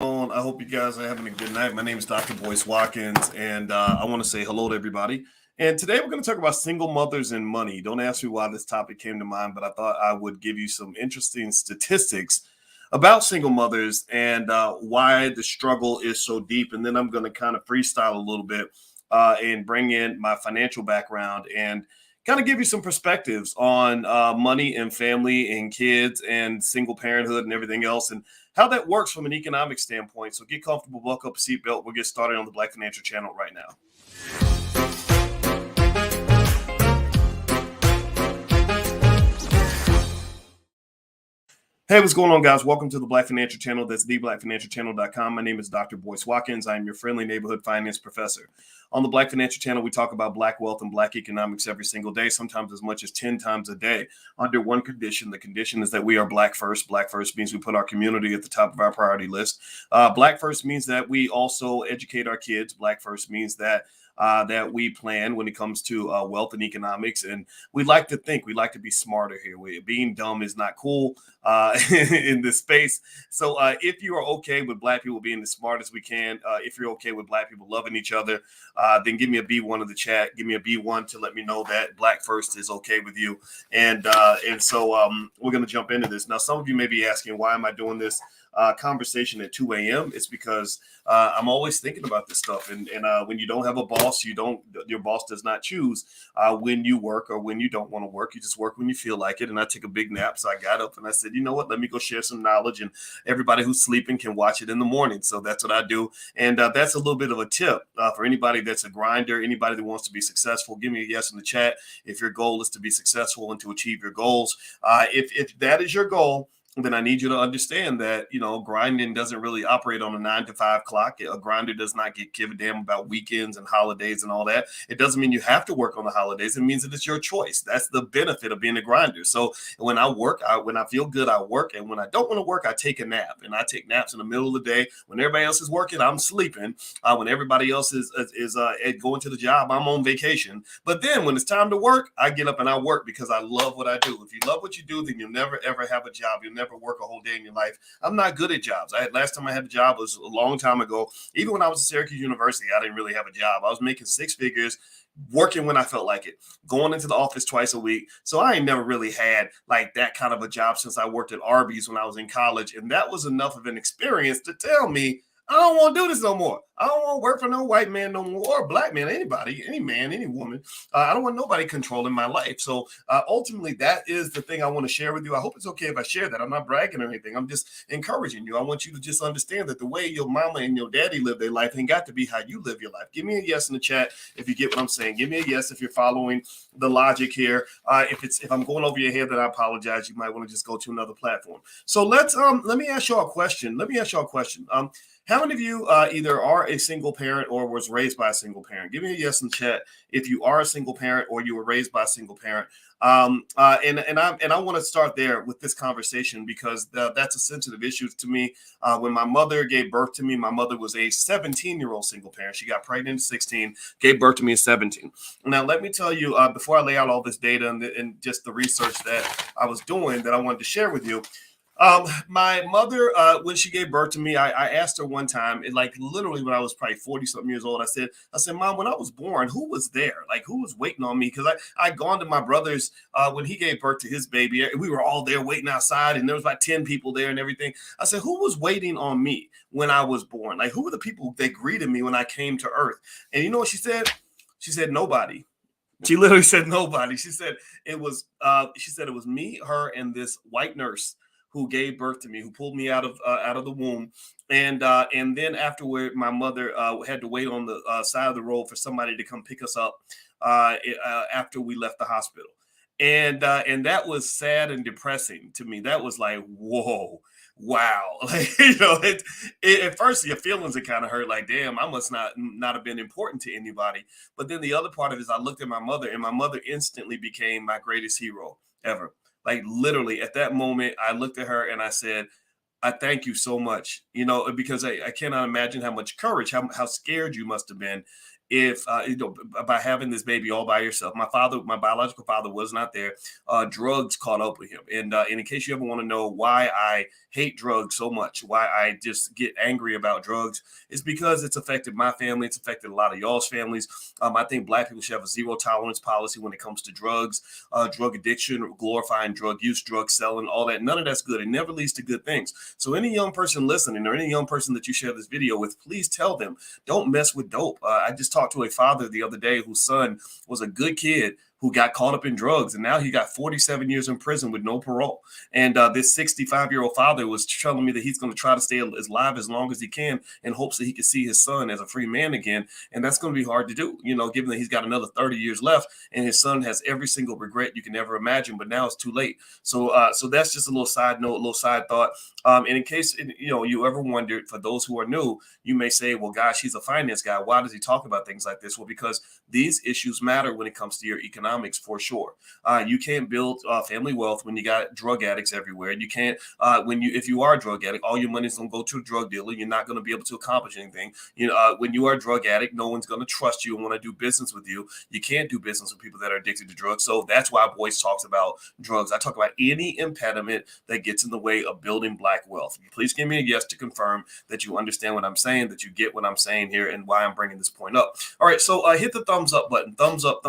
I hope you guys are having a good night. My name is Dr. Boyce Watkins, and I want to say hello to everybody. And today we're going to talk about single mothers and money. Don't ask me why this topic came to mind, but I thought I would give you some interesting statistics about single mothers and why the struggle is so deep. And then I'm going to kind of freestyle a little bit and bring in my financial background and kind of give you some perspectives on money and family and kids and single parenthood and everything else and how that works from an economic standpoint. So get comfortable, buckle up a seatbelt. We'll get started on the Black Financial Channel right now. Hey, what's going on, guys? Welcome to the Black Financial Channel. That's theblackfinancialchannel.com. My name is Dr. Boyce Watkins. I am your friendly neighborhood finance professor. On the Black Financial Channel, we talk about Black wealth and Black economics every single day, sometimes as much as 10 times a day, under one condition. The condition is that we are Black first. Black first means we put our community at the top of our priority list. Black first means that we also educate our kids. Black first means that that we plan when it comes to wealth and economics. And we like to be smarter here. Being dumb is not cool in this space. So if you are okay with Black people being as smart as we can, if you're okay with Black people loving each other, then give me a B1 in the chat. Give me a B1 to let me know that Black first is okay with you. And so we're going to jump into this. Now, some of you may be asking, why am I doing this conversation at 2 a.m.? It's because I'm always thinking about this stuff. And when you don't have a boss, your boss does not choose when you work or when you don't want to work. You just work when you feel like it. And I take a big nap. So I got up and I said, you know what, let me go share some knowledge, and everybody who's sleeping can watch it in the morning. So that's what I do. And that's a little bit of a tip for anybody that's a grinder, anybody that wants to be successful. Give me a yes in the chat if your goal is to be successful and to achieve your goals. If that is your goal, then I need you to understand that, grinding doesn't really operate on a 9 to 5 clock. A grinder does not give a damn about weekends and holidays and all that. It doesn't mean you have to work on the holidays. It means that it's your choice. That's the benefit of being a grinder. So when I work, when I feel good, I work. And when I don't want to work, I take a nap. And I take naps in the middle of the day. When everybody else is working, I'm sleeping. When everybody else is going to the job, I'm on vacation. But then when it's time to work, I get up and I work because I love what I do. If you love what you do, then you'll never, ever have a job. You'll never work a whole day in your life. I'm not good at jobs. Last time I had a job was a long time ago. Even when I was at Syracuse University, I didn't really have a job. I was making 6 figures, working when I felt like it, going into the office twice a week. So I ain't never really had like that kind of a job since I worked at Arby's when I was in college. And that was enough of an experience to tell me I don't want to do this no more. I don't want to work for no white man no more, or black man, anybody, any man, any woman. I don't want nobody controlling my life. So ultimately, that is the thing I want to share with you. I hope it's okay if I share that. I'm not bragging or anything. I'm just encouraging you. I want you to just understand that the way your mama and your daddy live their life ain't got to be how you live your life. Give me a yes in the chat if you get what I'm saying. Give me a yes if you're following the logic here. If I'm going over your head, then I apologize. You might want to just go to another platform. So let me ask y'all a question. How many of you either are a single parent or was raised by a single parent? Give me a yes in chat if you are a single parent or you were raised by a single parent. And I want to start there with this conversation because that's a sensitive issue to me. When my mother gave birth to me, my mother was a 17-year-old single parent. She got pregnant at 16, gave birth to me at 17. Now, let me tell you, before I lay out all this data and just the research that I was doing that I wanted to share with you, my mother, when she gave birth to me, I asked her one time, like literally when I was probably 40 something years old, I said, Mom, when I was born, who was there? Like, who was waiting on me? Because I'd gone to my brother's when he gave birth to his baby. We were all there waiting outside, and there was like 10 people there and everything. I said, who was waiting on me when I was born? Like, who were the people that greeted me when I came to earth? And you know what she said? She said, nobody. She literally said nobody. She said it was me, her, and this white nurse who gave birth to me, who pulled me out of the womb, and then afterward, my mother had to wait on the side of the road for somebody to come pick us up after we left the hospital, and that was sad and depressing to me. That was like, whoa, wow, like, at first your feelings are kind of hurt, like, damn, I must not have been important to anybody. But then the other part of it is I looked at my mother, and my mother instantly became my greatest hero ever. Like literally at that moment, I looked at her and I said, I thank you so much, because I cannot imagine how much courage, how scared you must have been. if by having this baby all by yourself. My biological father was not there. Drugs caught up with him. And in case you ever want to know why I hate drugs so much, why I just get angry about drugs, is because it's affected my family. It's affected a lot of y'all's families. I think Black people should have a zero tolerance policy when it comes to drugs, drug addiction, glorifying drug use, drug selling, all that. None of that's good. It never leads to good things. So any young person listening or any young person that you share this video with, please tell them, don't mess with dope. I just talked to a father the other day whose son was a good kid who got caught up in drugs, and now he got 47 years in prison with no parole. And this 65-year-old father was telling me that he's going to try to stay alive as long as he can in hopes that he can see his son as a free man again. And that's going to be hard to do, given that he's got another 30 years left and his son has every single regret you can ever imagine, but now it's too late. So that's just a little side note, a little side thought. And in case, you ever wondered, for those who are new, you may say, well, gosh, he's a finance guy. Why does he talk about things like this? Well, because these issues matter when it comes to your economics, for sure. You can't build family wealth when you got drug addicts everywhere. You can't, if you are a drug addict, all your money's going to go to a drug dealer. You're not going to be able to accomplish anything. When you are a drug addict, no one's going to trust you and want to do business with you. You can't do business with people that are addicted to drugs. So that's why Boyce talks about drugs. I talk about any impediment that gets in the way of building Black wealth. Please give me a yes to confirm that you understand what I'm saying, that you get what I'm saying here and why I'm bringing this point up. All right, so hit the thumbs up button. Thumbs up.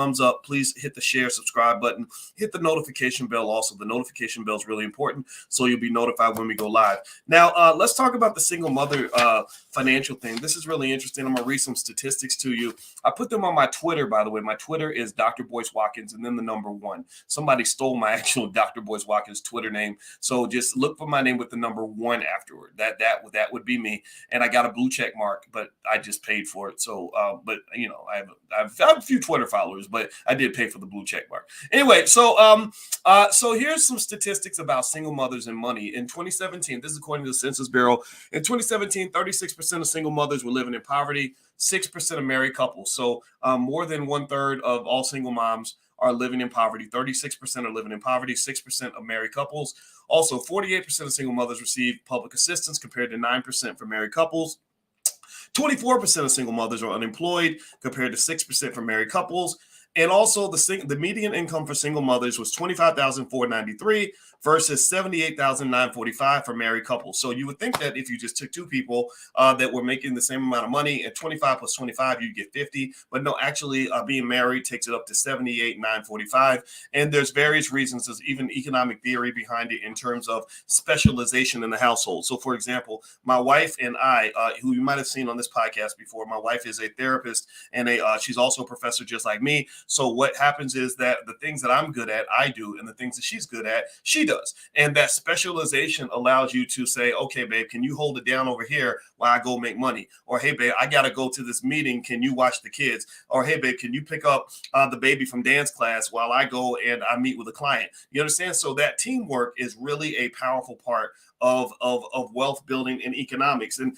Please hit the share, subscribe button. Hit the notification bell also. The notification bell is really important, so you'll be notified when we go live. Now, let's talk about the single mother financial thing. This is really interesting. I'm going to read some statistics to you. I put them on my Twitter, by the way. My Twitter is Dr. Boyce Watkins and then the number 1. Somebody stole my actual Dr. Boyce Watkins Twitter name, so just look for my name with the number 1 afterward. That would be me. And I got a blue check mark, but I just paid for it. So, but I have a few Twitter followers, but I did pay for the blue check mark. Anyway, so here's some statistics about single mothers and money. In 2017, this is according to the Census Bureau. In 2017, 36% of single mothers were living in poverty, 6% of married couples. So more than 1/3 of all single moms are living in poverty. 36% are living in poverty, 6% of married couples. Also, 48% of single mothers receive public assistance compared to 9% for married couples. 24% of single mothers are unemployed compared to 6% for married couples. And also the median income for single mothers was $25,493 versus $78,945 for married couples. So you would think that if you just took two people that were making the same amount of money, at 25 plus 25, you get 50. But no, actually being married takes it up to $78,945. And there's various reasons. There's even economic theory behind it in terms of specialization in the household. So for example, my wife and I, who you might have seen on this podcast before, my wife is a therapist and she's also a professor just like me. So what happens is that the things that I'm good at, I do, and the things that she's good at, she does. And that specialization allows you to say, okay, babe, can you hold it down over here while I go make money? Or, hey, babe, I got to go to this meeting. Can you watch the kids? Or, hey, babe, can you pick up the baby from dance class while I go and I meet with a client? You understand? So that teamwork is really a powerful part of wealth building and economics. And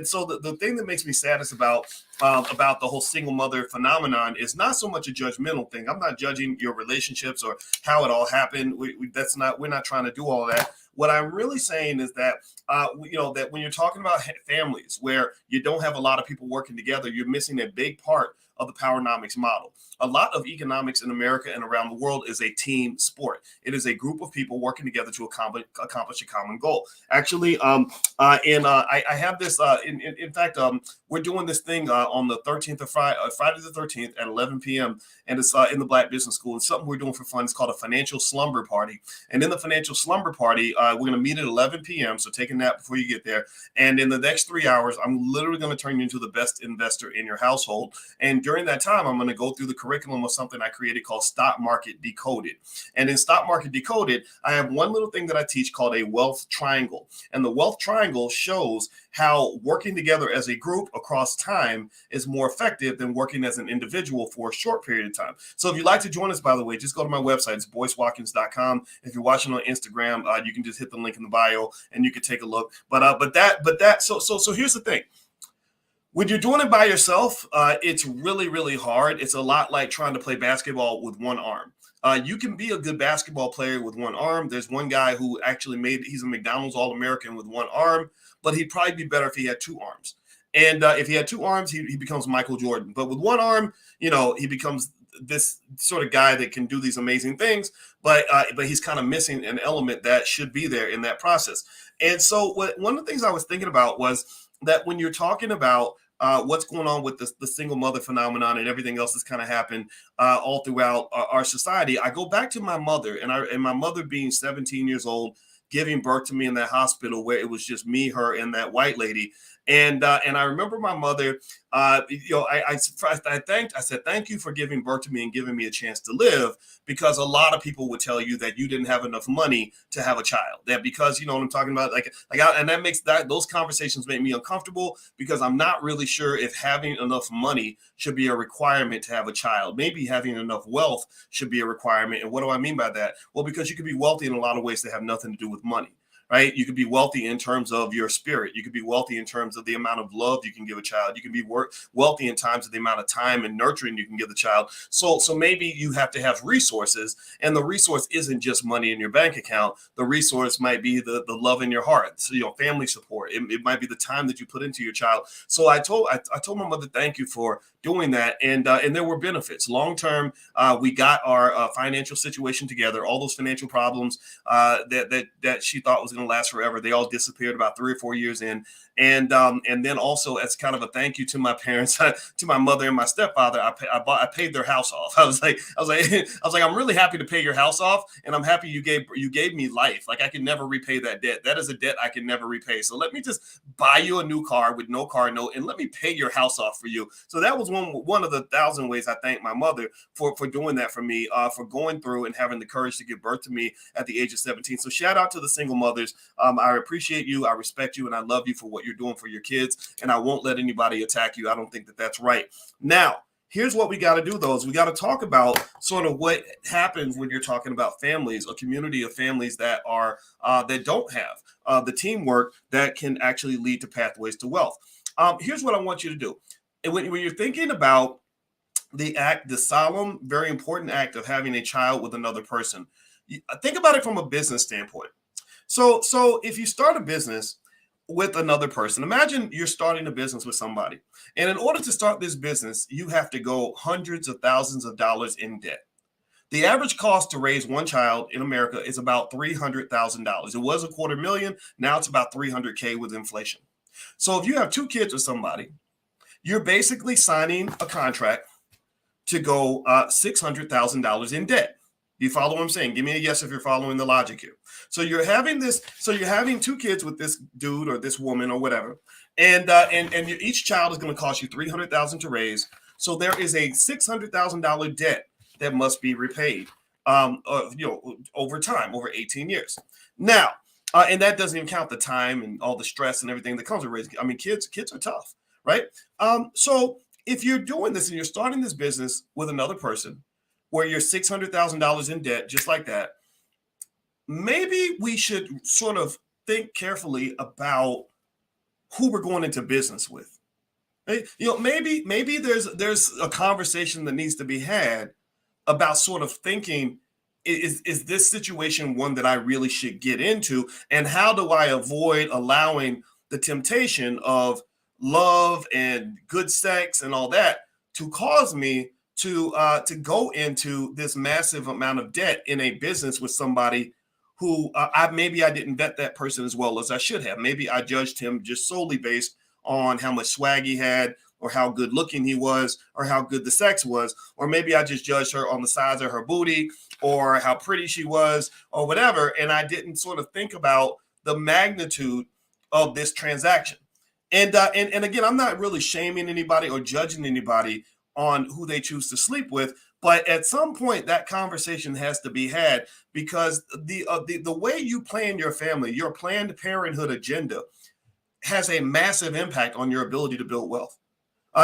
so the thing that makes me saddest about the whole single mother phenomenon is not so much a judgmental thing. I'm not judging your relationships or how it all happened. We're not trying to do all that. What I'm really saying is that, that when you're talking about families where you don't have a lot of people working together, you're missing a big part of the powernomics model. A lot of economics in America and around the world is a team sport. It is a group of people working together to accomplish a common goal. Actually, I have this. In fact, we're doing this thing on the 13th of Friday the 13th at 11 p.m. and it's in the Black Business School. It's something we're doing for fun. It's called a financial slumber party. And in the financial slumber party, we're going to meet at 11 p.m. So take a nap before you get there. And in the next 3 hours, I'm literally going to turn you into the best investor in your household. And during that time, I'm going to go through the curriculum of something I created called Stock Market Decoded. And in Stock Market Decoded, I have one little thing that I teach called a wealth triangle. And the wealth triangle shows how working together as a group across time is more effective than working as an individual for a short period of time. So if you'd like to join us, by the way, just go to my website. It's boycewatkins.com. If you're watching on Instagram, you can just hit the link in the bio and you can take a look. So here's the thing. When you're doing it by yourself, it's really, really hard. It's a lot like trying to play basketball with one arm. You can be a good basketball player with one arm. There's one guy who actually he's a McDonald's All-American with one arm, but he'd probably be better if he had two arms. And if he had two arms, he becomes Michael Jordan. But with one arm, he becomes this sort of guy that can do these amazing things. But he's kind of missing an element that should be there in that process. And so one of the things I was thinking about was that when you're talking about what's going on with the single mother phenomenon and everything else that's kind of happened all throughout our society, I go back to my mother and my mother being 17 years old, giving birth to me in that hospital where it was just me, her, and that white lady. And I remember my mother, I said, thank you for giving birth to me and giving me a chance to live, because a lot of people would tell you that you didn't have enough money to have a child, that because, you know what I'm talking about? And that makes those conversations make me uncomfortable, because I'm not really sure if having enough money should be a requirement to have a child. Maybe having enough wealth should be a requirement. And what do I mean by that? Well, because you could be wealthy in a lot of ways that have nothing to do with money. Right? You could be wealthy in terms of your spirit. You could be wealthy in terms of the amount of love you can give a child. You can be wealthy in terms of the amount of time and nurturing you can give the child. So maybe you have to have resources, and the resource isn't just money in your bank account. The resource might be the love in your heart. So, family support. It might be the time that you put into your child. So I told my mother, thank you for doing that. And there were benefits. Long term, we got our financial situation together. All those financial problems that she thought was going to last forever, they all disappeared about 3 or 4 years in. And then also, as kind of a thank you to my parents, to my mother and my stepfather, I paid their house off. I was like, I'm really happy to pay your house off, and I'm happy you gave me life. Like, I can never repay that debt. That is a debt I can never repay. So let me just buy you a new car with no car note, and let me pay your house off for you. So that was one of the 1,000 ways I thank my mother for doing that for me, for going through and having the courage to give birth to me at the age of 17. So shout out to the single mothers. I appreciate you, I respect you, and I love you for what you're doing for your kids, and I won't let anybody attack you. I don't think that that's right. Now, here's what we got to do, though, is we got to talk about sort of what happens when you're talking about families, a community of families that are that don't have the teamwork that can actually lead to pathways to wealth. Here's what I want you to do. And when you're thinking about the solemn, very important act of having a child with another person, think about it from a business standpoint. So if you start a business with another person, imagine you're starting a business with somebody. And in order to start this business, you have to go hundreds of thousands of dollars in debt. The average cost to raise one child in America is about $300,000. It was $250,000. Now it's about $300K with inflation. So if you have two kids with somebody, you're basically signing a contract to go $600,000 in debt. You follow what I'm saying? Give me a yes if you're following the logic here. So you're having two kids with this dude or this woman or whatever, and each child is going to cost you $300,000 to raise. So there is a $600,000 debt that must be repaid, over time, over 18 years. Now, and that doesn't even count the time and all the stress and everything that comes with raising. I mean, kids are tough, right? So if you're doing this and you're starting this business with another person, where you're $600,000 in debt, just like that, maybe we should sort of think carefully about who we're going into business with. Maybe there's a conversation that needs to be had about sort of thinking, is this situation one that I really should get into? And how do I avoid allowing the temptation of love and good sex and all that to cause me to go into this massive amount of debt in a business with somebody who maybe I didn't vet that person as well as I should have. Maybe I judged him just solely based on how much swag he had, or how good looking he was, or how good the sex was, or maybe I just judged her on the size of her booty, or how pretty she was, or whatever, and I didn't sort of think about the magnitude of this transaction. And again, I'm not really shaming anybody or judging anybody on who they choose to sleep with, but at some point that conversation has to be had, because the way you plan your family, your Planned Parenthood agenda, has a massive impact on your ability to build wealth.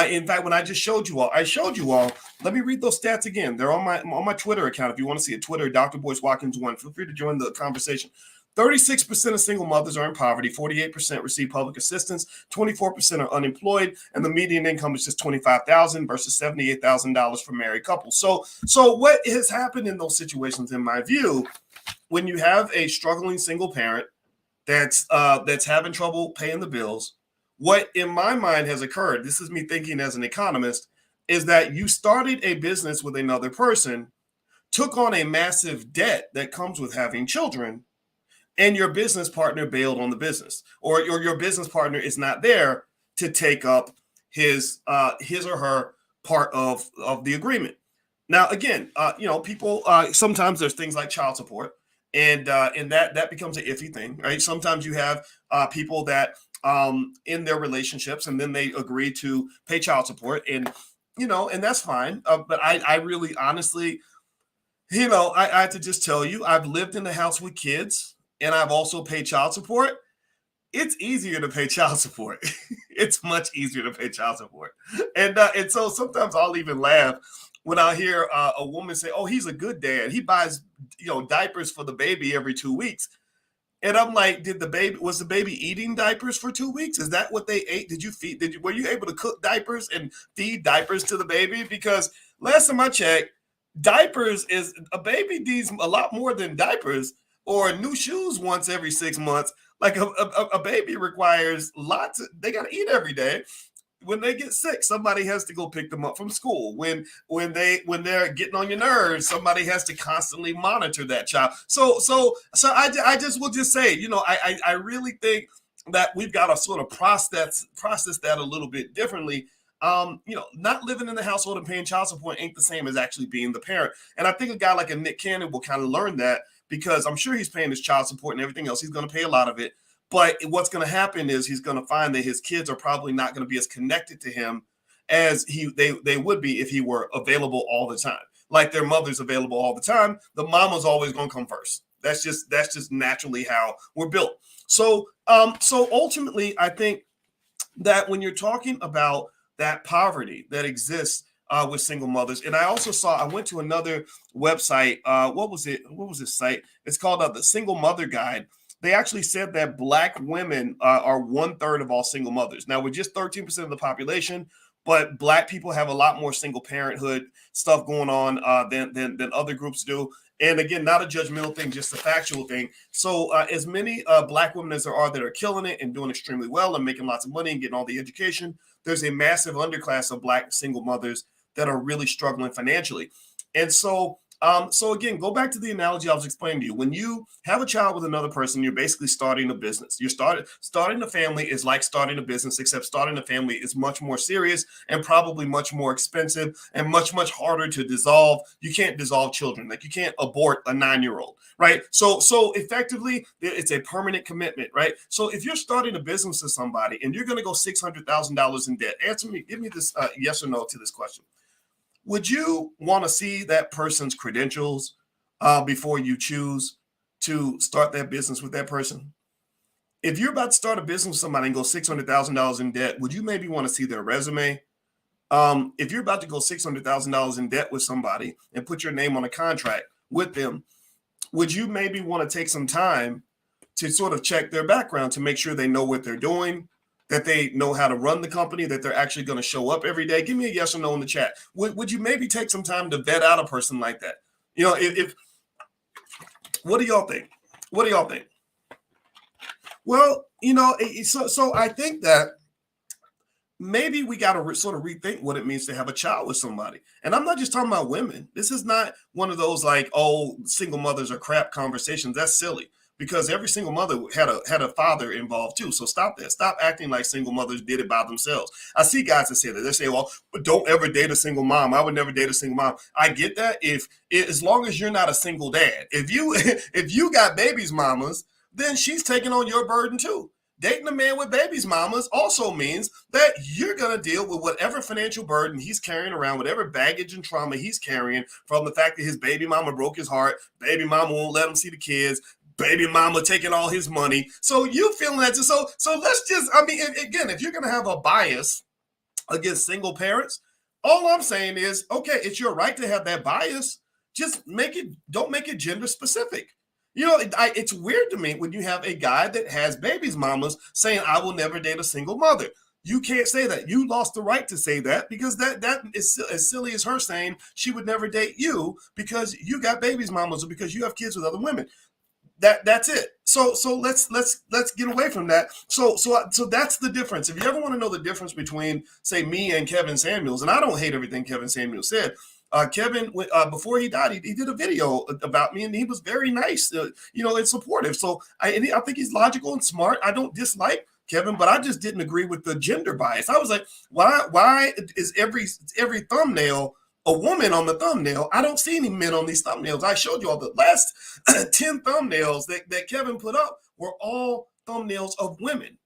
In fact, when I showed you all, let me read those stats again. They're on my Twitter account. If you want to see it, Twitter, Dr. Boyce Watkins 1. Feel free to join the conversation. 36% of single mothers are in poverty, 48% receive public assistance, 24% are unemployed, and the median income is just $25,000 versus $78,000 for married couples. So what has happened in those situations, in my view, when you have a struggling single parent that's having trouble paying the bills, What in my mind has occurred, this is me thinking as an economist, is that you started a business with another person, took on a massive debt that comes with having children, and your business partner bailed on the business, or your business partner is not there to take up his or her part of the agreement. Now, again, people sometimes there's things like child support, and that becomes an iffy thing, right? Sometimes you have people that in their relationships, and then they agree to pay child support, and that's fine. But I really honestly, I have to just tell you, I've lived in the house with kids, and I've also paid child support. It's easier to pay child support. It's much easier to pay child support, and so sometimes I'll even laugh when I hear a woman say, "Oh, he's a good dad. He buys diapers for the baby every 2 weeks." And I'm like, was the baby eating diapers for 2 weeks? Is that what they ate? Were you able to cook diapers and feed diapers to the baby? Because last time I checked, diapers is a baby needs a lot more than diapers or new shoes once every 6 months. Like a baby requires lots. They got to eat every day. When they get sick, somebody has to go pick them up from school. When they're getting on your nerves, somebody has to constantly monitor that child. So I just will just say, I really think that we've got to sort of process that a little bit differently. Not living in the household and paying child support ain't the same as actually being the parent. And I think a guy like a Nick Cannon will kind of learn that, because I'm sure he's paying his child support and everything else. He's going to pay a lot of it. But what's going to happen is he's going to find that his kids are probably not going to be as connected to him as they would be if he were available all the time. Like their mother's available all the time, the mama's always going to come first. That's just naturally how we're built. So ultimately, I think that when you're talking about that poverty that exists with single mothers, and I went to another website. What was it? What was this site? It's called the Single Mother Guide. They actually said that Black women are 1/3 of all single mothers. Now, we're just 13% of the population, but Black people have a lot more single parenthood stuff going on than other groups do. And again, not a judgmental thing, just a factual thing. So as many Black women as there are that are killing it and doing extremely well and making lots of money and getting all the education, there's a massive underclass of Black single mothers that are really struggling financially. And so again, go back to the analogy I was explaining to you. When you have a child with another person, you're basically starting a business. Starting a family is like starting a business, except starting a family is much more serious and probably much more expensive and much, much harder to dissolve. You can't dissolve children. Like you can't abort a 9-year-old, right? So effectively, it's a permanent commitment, right? So if you're starting a business with somebody and you're going to go $600,000 in debt, give me this yes or no to this question. Would you want to see that person's credentials before you choose to start that business with that person? If you're about to start a business with somebody and go $600,000 in debt, would you maybe want to see their resume? If you're about to go $600,000 in debt with somebody and put your name on a contract with them, would you maybe want to take some time to sort of check their background to make sure they know what they're doing, that they know how to run the company, that they're actually going to show up every day? Give me a yes or no in the chat. Would you maybe take some time to vet out a person like that? If what do y'all think? What do y'all think? Well, so I think that maybe we got to sort of rethink what it means to have a child with somebody. And I'm not just talking about women. This is not one of those like, oh, single mothers are crap conversations. That's silly. Because every single mother had a father involved too. So stop that. Stop acting like single mothers did it by themselves. I see guys that say that. They say, well, but don't ever date a single mom. I would never date a single mom. I get that. As long as you're not a single dad. If you got babies mamas, then she's taking on your burden too. Dating a man with babies mamas also means that you're going to deal with whatever financial burden he's carrying around, whatever baggage and trauma he's carrying from the fact that his baby mama broke his heart, baby mama won't let him see the kids, baby mama taking all his money. So you feeling that? So let's just, again, if you're going to have a bias against single parents, all I'm saying is, okay, it's your right to have that bias. Just don't make it gender specific. It's weird to me when you have a guy that has babies mamas saying, I will never date a single mother. You can't say that. You lost the right to say that, because that is as silly as her saying she would never date you because you got babies mamas or because you have kids with other women. That's it. So let's get away from that. So that's the difference. If you ever want to know the difference between, say, me and Kevin Samuels, and I don't hate everything Kevin Samuels said. Kevin, before he died, he did a video about me, and he was very nice, and supportive. So I think he's logical and smart. I don't dislike Kevin, but I just didn't agree with the gender bias. I was like, why is every thumbnail a woman on the thumbnail? I don't see any men on these thumbnails. I showed you all the last 10 thumbnails that Kevin put up were all thumbnails of women.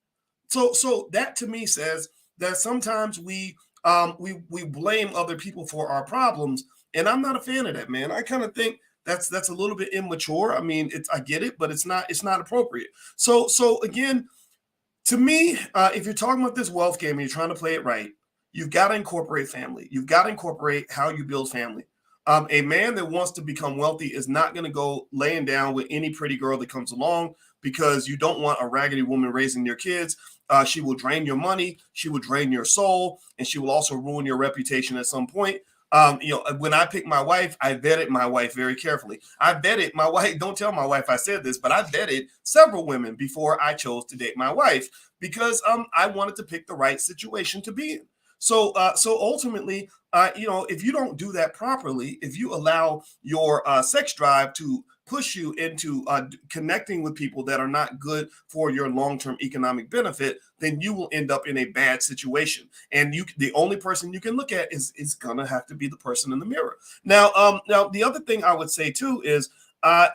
So that to me says that sometimes we blame other people for our problems, and I'm not a fan of that, man. I kind of think that's a little bit immature. I mean, I get it, but it's not appropriate. So again, to me, if you're talking about this wealth game and you're trying to play it right, you've got to incorporate family. You've got to incorporate how you build family. A man that wants to become wealthy is not going to go laying down with any pretty girl that comes along, because you don't want a raggedy woman raising your kids. She will drain your money, she will drain your soul, and she will also ruin your reputation at some point. When I picked my wife, I vetted my wife very carefully. I vetted my wife. Don't tell my wife I said this, but I vetted several women before I chose to date my wife, because I wanted to pick the right situation to be in. So ultimately, if you don't do that properly, if you allow your sex drive to push you into connecting with people that are not good for your long-term economic benefit, then you will end up in a bad situation. And the only person you can look at is gonna have to be the person in the mirror. Now, the other thing I would say too is,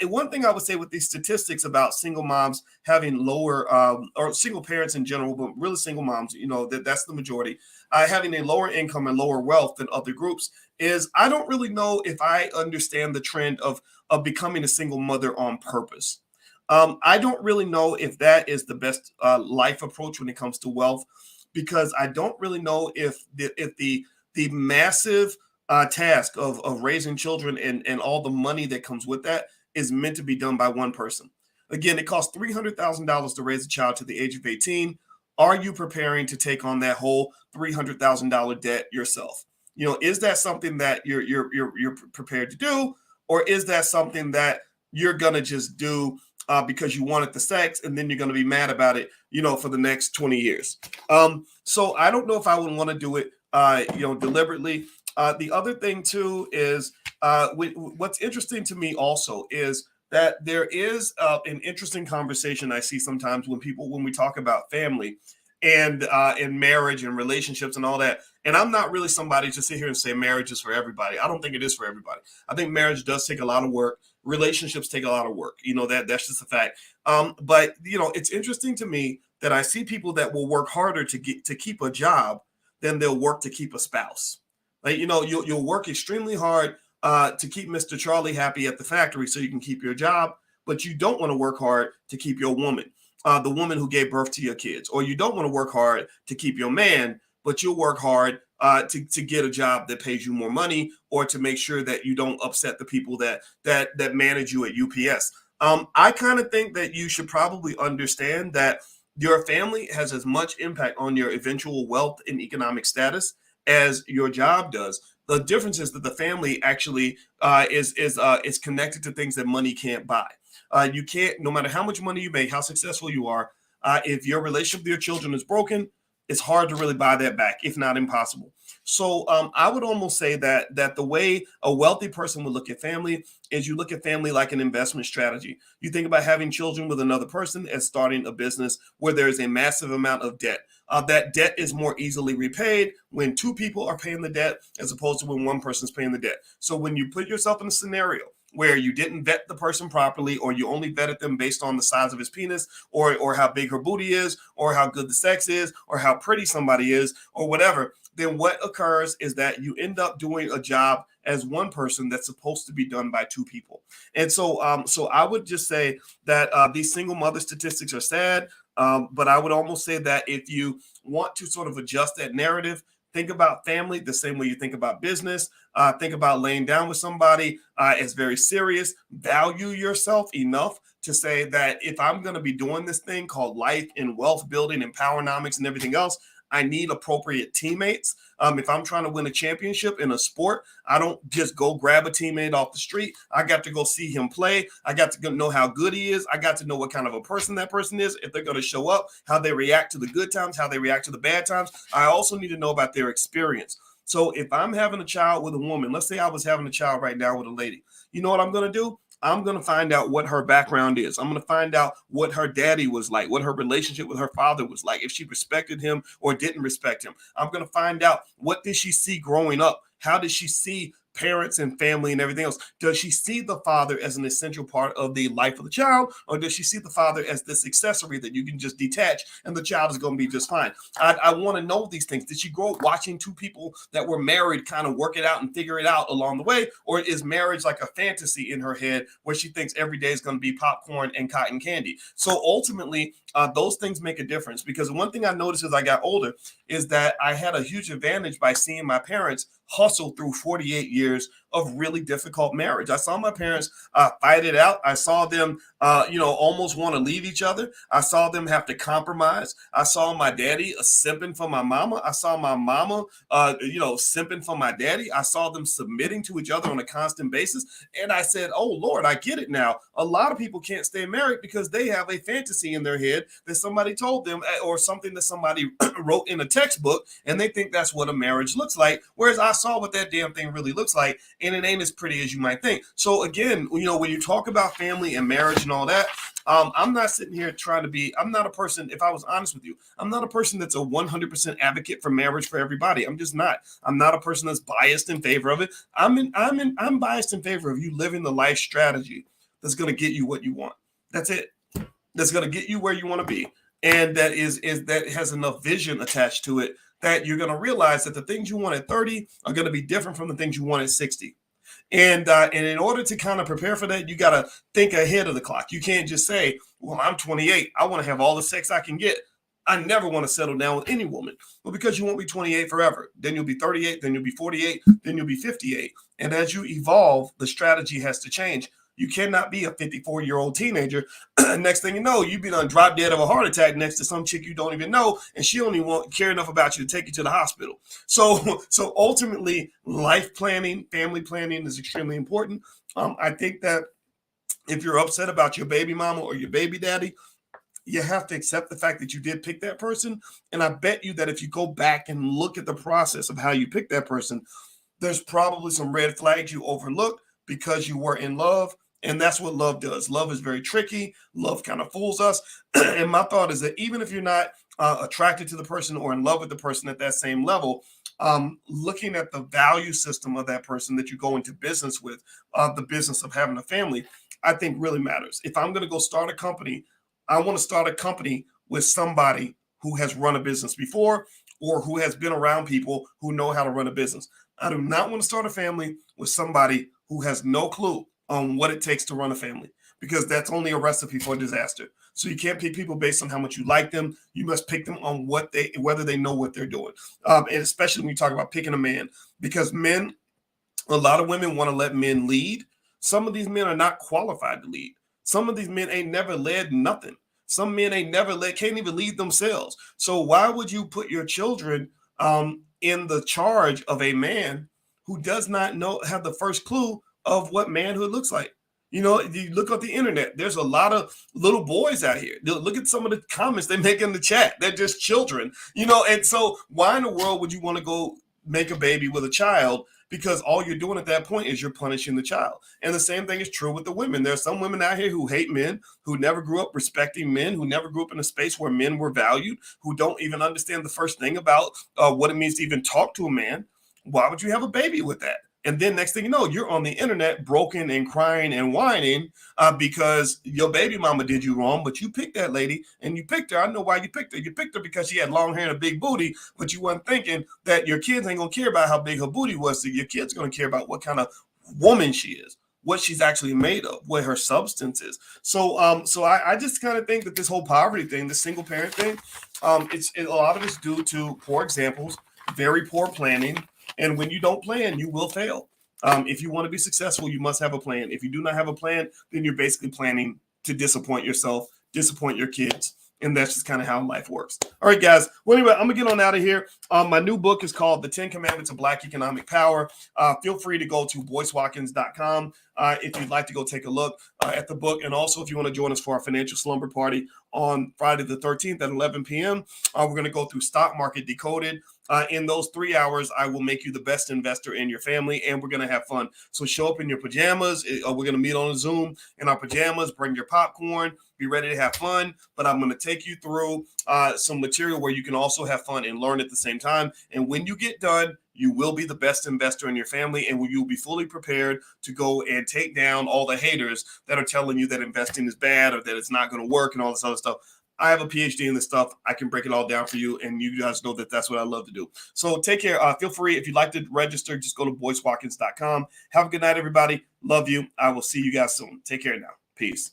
one thing I would say with these statistics about single moms having lower, or single parents in general, but really single moms, that's the majority, having a lower income and lower wealth than other groups, is I don't really know if I understand the trend of becoming a single mother on purpose. I don't really know if that is the best life approach when it comes to wealth, because I don't really know if the massive task of raising children and all the money that comes with that is meant to be done by one person. Again, it costs $300,000 to raise a child to the age of 18. Are you preparing to take on that whole $300,000 debt yourself? Is that something that you're prepared to do, or is that something that you're gonna just do because you wanted the sex, and then you're gonna be mad about it, for the next 20 years? So I don't know if I would want to do it, deliberately. The other thing too is, what's interesting to me also is that there is an interesting conversation I see sometimes when we talk about family and marriage and relationships and all that. And I'm not really somebody to sit here and say marriage is for everybody. I don't think it is for everybody. I think marriage does take a lot of work. Relationships take a lot of work. That's just a fact. But it's interesting to me that I see people that will work harder to keep a job than they'll work to keep a spouse. Like, you'll work extremely hard to keep Mr. Charlie happy at the factory so you can keep your job, but you don't want to work hard to keep your woman, the woman who gave birth to your kids. Or you don't want to work hard to keep your man, but you'll work hard to get a job that pays you more money, or to make sure that you don't upset the people that manage you at UPS. I kind of think that you should probably understand that your family has as much impact on your eventual wealth and economic status as your job does. The difference is that the family actually is connected to things that money can't buy. You can't, no matter how much money you make, how successful you are, if your relationship with your children is broken, it's hard to really buy that back, if not impossible. So I would almost say that the way a wealthy person would look at family is you look at family like an investment strategy. You think about having children with another person as starting a business where there is a massive amount of debt. That debt is more easily repaid when two people are paying the debt as opposed to when one person's paying the debt. So when you put yourself in a scenario where you didn't vet the person properly, or you only vetted them based on the size of his penis, or how big her booty is, or how good the sex is, or how pretty somebody is, or whatever, then what occurs is that you end up doing a job as one person that's supposed to be done by two people. And so I would just say that these single mother statistics are sad, but I would almost say that if you want to sort of adjust that narrative, think about family the same way you think about business. Think about laying down with somebody as very serious. Value yourself enough to say that if I'm going to be doing this thing called life and wealth building and powernomics and everything else, I need appropriate teammates. If I'm trying to win a championship in a sport, I don't just go grab a teammate off the street. I got to go see him play. I got to know how good he is. I got to know what kind of a person that person is, if they're going to show up, how they react to the good times, how they react to the bad times. I also need to know about their experience. So if I'm having a child with a woman, let's say I was having a child right now with a lady, you know what I'm going to do? I'm going to find out what her background is. I'm going to find out what her daddy was like, what her relationship with her father was like, if she respected him or didn't respect him. I'm going to find out, what did she see growing up? How did she see parents and family and everything else? Does she see the father as an essential part of the life of the child, or does she see the father as this accessory that you can just detach and the child is going to be just fine? I want to know these things. Did she grow up watching two people that were married kind of work it out and figure it out along the way, or is marriage like a fantasy in her head where she thinks every day is going to be popcorn and cotton candy? So ultimately, those things make a difference, because one thing I noticed as I got older is that I had a huge advantage by seeing my parents hustle through 48 years of really difficult marriage. I saw my parents fight it out. I saw them, almost want to leave each other. I saw them have to compromise. I saw my daddy simping for my mama. I saw my mama, simping for my daddy. I saw them submitting to each other on a constant basis. And I said, oh, Lord, I get it now. A lot of people can't stay married because they have a fantasy in their head that somebody told them, or something that somebody wrote in a textbook, and they think that's what a marriage looks like. Whereas I saw what that damn thing really looks like, and it ain't as pretty as you might think. So again, when you talk about family and marriage and all that, I'm not sitting here trying to be, I'm not a person, if I was honest with you, I'm not a person that's a 100% advocate for marriage for everybody. I'm just not. I'm not a person that's biased in favor of it. I'm biased in favor of you living the life strategy that's going to get you what you want. That's it. That's going to get you where you want to be. And that that has enough vision attached to it that you're going to realize that the things you want at 30 are going to be different from the things you want at 60. And in order to kind of prepare for that, you got to think ahead of the clock. You can't just say, well, I'm 28. I want to have all the sex I can get. I never want to settle down with any woman. Well, because you won't be 28 forever. Then you'll be 38. Then you'll be 48. Then you'll be 58. And as you evolve, the strategy has to change. You cannot be a 54-year-old teenager. Next thing you know, you've been on drop dead of a heart attack next to some chick you don't even know, and she only won't care enough about you to take you to the hospital. So ultimately, life planning, family planning is extremely important. I think that if you're upset about your baby mama or your baby daddy, you have to accept the fact that you did pick that person. And I bet you that if you go back and look at the process of how you picked that person, there's probably some red flags you overlooked because you were in love. And that's what love does. Love is very tricky. Love kind of fools us. And my thought is that even if you're not attracted to the person or in love with the person at that same level, looking at the value system of that person that you go into business with, the business of having a family, I think really matters. If I'm going to go start a company, I want to start a company with somebody who has run a business before or who has been around people who know how to run a business. I do not want to start a family with somebody who has no clue on what it takes to run a family, because that's only a recipe for disaster. So you can't pick people based on how much you like them. You must pick them on whether they know what they're doing. And especially when you talk about picking a man, because a lot of women want to let men lead. Some of these men are not qualified to lead. Some of these men ain't never led nothing. Some men ain't never led, can't even lead themselves. So why would you put your children in the charge of a man who does not have the first clue of what manhood looks like? You look at the internet, there's a lot of little boys out here. Look at some of the comments they make in the chat. They're just children, and so why in the world would you want to go make a baby with a child? Because all you're doing at that point is you're punishing the child. And the same thing is true with the women. There are some women out here who hate men, who never grew up respecting men, who never grew up in a space where men were valued, who don't even understand the first thing about what it means to even talk to a man. Why would you have a baby with that? And then next thing you know, you're on the internet broken and crying and whining because your baby mama did you wrong, but you picked that lady and you picked her. I know why you picked her. You picked her because she had long hair and a big booty, but you weren't thinking that your kids ain't going to care about how big her booty was. So your kids are going to care about what kind of woman she is, what she's actually made of, what her substance is. So I just kind of think that this whole poverty thing, this single parent thing, a lot of it's due to poor examples, very poor planning. And when you don't plan, you will fail. If you want to be successful, you must have a plan. If you do not have a plan, then you're basically planning to disappoint yourself, disappoint your kids, And that's just kind of how life works. All right, guys. Well, anyway, I'm going to get on out of here. My new book is called The 10 Commandments of Black Economic Power. Feel free to go to boycewatkins.com if you'd like to go take a look at the book. And also, if you want to join us for our financial slumber party on Friday the 13th at 11 p.m., we're going to go through Stock Market Decoded. In those 3 hours, I will make you the best investor in your family, and we're going to have fun. So show up in your pajamas. We're going to meet on a Zoom in our pajamas. Bring your popcorn. Be ready to have fun. But I'm going to take you through some material where you can also have fun and learn at the same time. And when you get done, you will be the best investor in your family, and you'll be fully prepared to go and take down all the haters that are telling you that investing is bad or that it's not going to work and all this other stuff. I have a PhD in this stuff. I can break it all down for you, and you guys know that that's what I love to do. So take care. Feel free. If you'd like to register, just go to boycewatkins.com. Have a good night, everybody. Love you. I will see you guys soon. Take care now. Peace.